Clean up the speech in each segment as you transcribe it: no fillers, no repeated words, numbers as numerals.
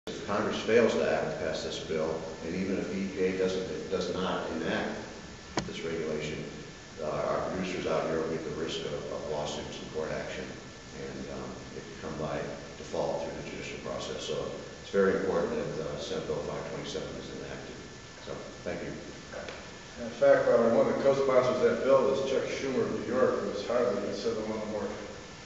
If Congress fails to pass this bill, and even if EPA does not enact this regulation, our producers out here will be at the risk of lawsuits and court action, and it could come by default through the judicial process. So it's very important that Senate Bill 527 is enacted. So thank you. In fact, one of the co-sponsors of that bill is Chuck Schumer of New York, who is hardly considered one of the more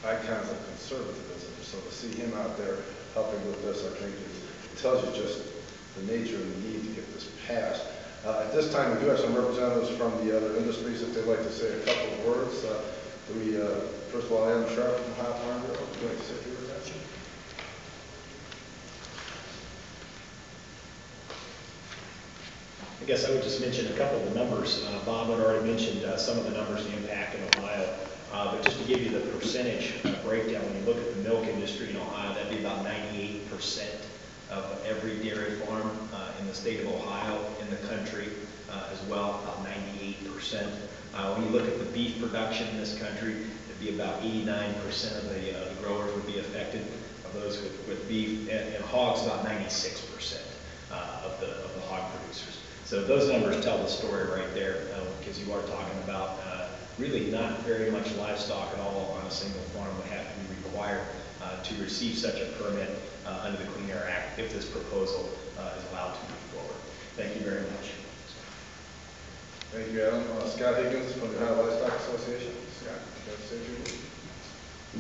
icons of conservatism. So to see him out there helping with this, I think it tells you just the nature and the need to get this passed. At this time, we do have some representatives from the other industries if they'd like to say a couple of words. First of all, Adam Sharp from Ohio Farm Bureau, would you like to say a few words? I guess I would just mention a couple of the numbers. Bob had already mentioned some of the numbers, the impact in Ohio. But just to give you the percentage breakdown, when you look at the milk industry in Ohio, that'd be about 98% of every dairy farm in the state of Ohio, in the country as well, about 98%. When you look at the beef production in this country, it'd be about 89% of the growers would be affected, of those with beef, and hogs about 96% of the hog producers. So those numbers tell the story right there, because you are talking about really not very much livestock at all on a single farm would have to be required to receive such a permit under the Clean Air Act if this proposal is allowed to move forward. Thank you very much. Thank you, Adam. Scott Higgins from the Ohio Livestock Association. Scott, you have to say a few words?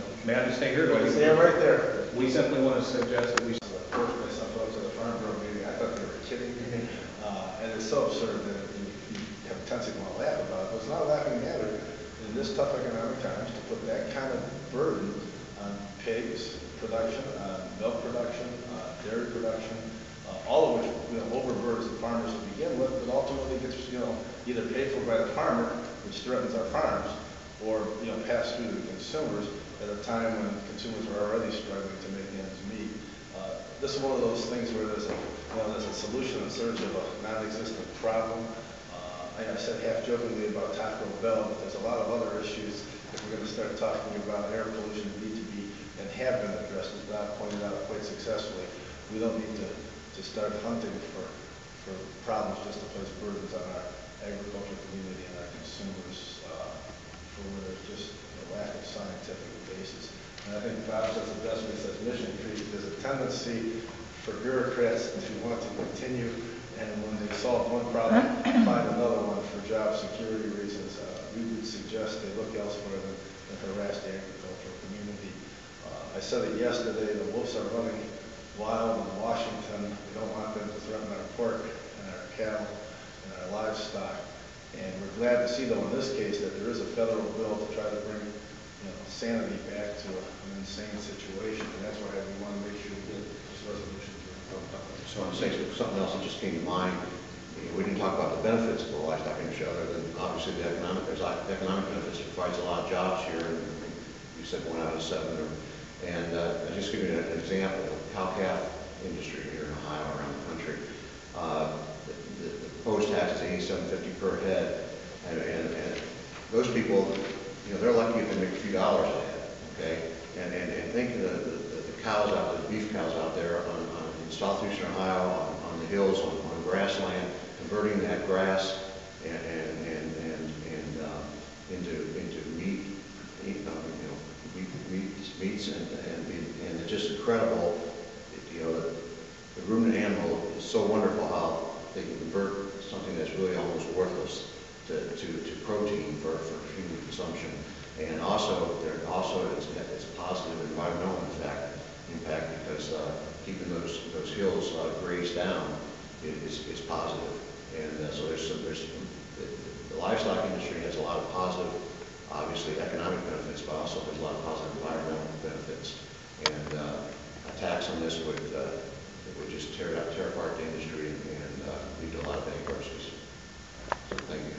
No. May I just stay here? Stand right there. We simply want to suggest that we forced myself up to the Farm Bureau meeting. I thought they were kidding me. And it's so absurd that you have a tendency to want to laugh about it. But it's not a laughing matter in this tough economic times to put that kind of burden on pigs production, on milk production, dairy production, all of which overburdens the farmers to begin with, but ultimately gets either paid for by the farmer, which threatens our farms, or passed through to the consumers at a time when consumers are already struggling to make ends meet. This is one of those things where there's a solution in search of a non-existent problem. I said half jokingly about Taco Bell, but there's a lot of other issues if we're going to start talking about air pollution that need to be and have been addressed, as Bob pointed out quite successfully. We don't need to start hunting for problems just to place burdens on our agricultural community and our consumers for where there's just a lack of scientific basis. And I think Bob says the best when he says mission creep. There's a tendency for bureaucrats to want to continue, and when they solve one problem, find another one for job security reasons. We would suggest they look elsewhere than harass the agricultural community. I said it yesterday, the wolves are running wild in Washington. We don't want them to threaten our pork and our cattle and our livestock. And we're glad to see, though, in this case, that there is a federal bill to try to bring sanity back to an insane situation. And that's why we want to make sure we get this resolution through. So I want to say something else that just came to mind. We didn't talk about the benefits of the livestock industry other than obviously the economic benefits. It provides a lot of jobs here, and you said 1 out of 7. I'll just give you an example. The cow-calf industry here in Ohio, around the country. The proposed tax is $87.50 per head, and those people, they're lucky if they make a few dollars a head. Okay, and think of the cows out, the beef cows out there in southeastern Ohio, on the hills, on grassland, converting that grass into meats, and it's just incredible. The ruminant animal is so wonderful how they can convert something that's really almost worthless to protein for human consumption. And also, it's a positive environmental impact because keeping those hills grazed down is positive. And so the livestock industry has a lot of positive, obviously economic benefits, but also there's a lot of positive environmental benefits. And a tax on this would just tear apart the industry and lead to a lot of bankruptcies.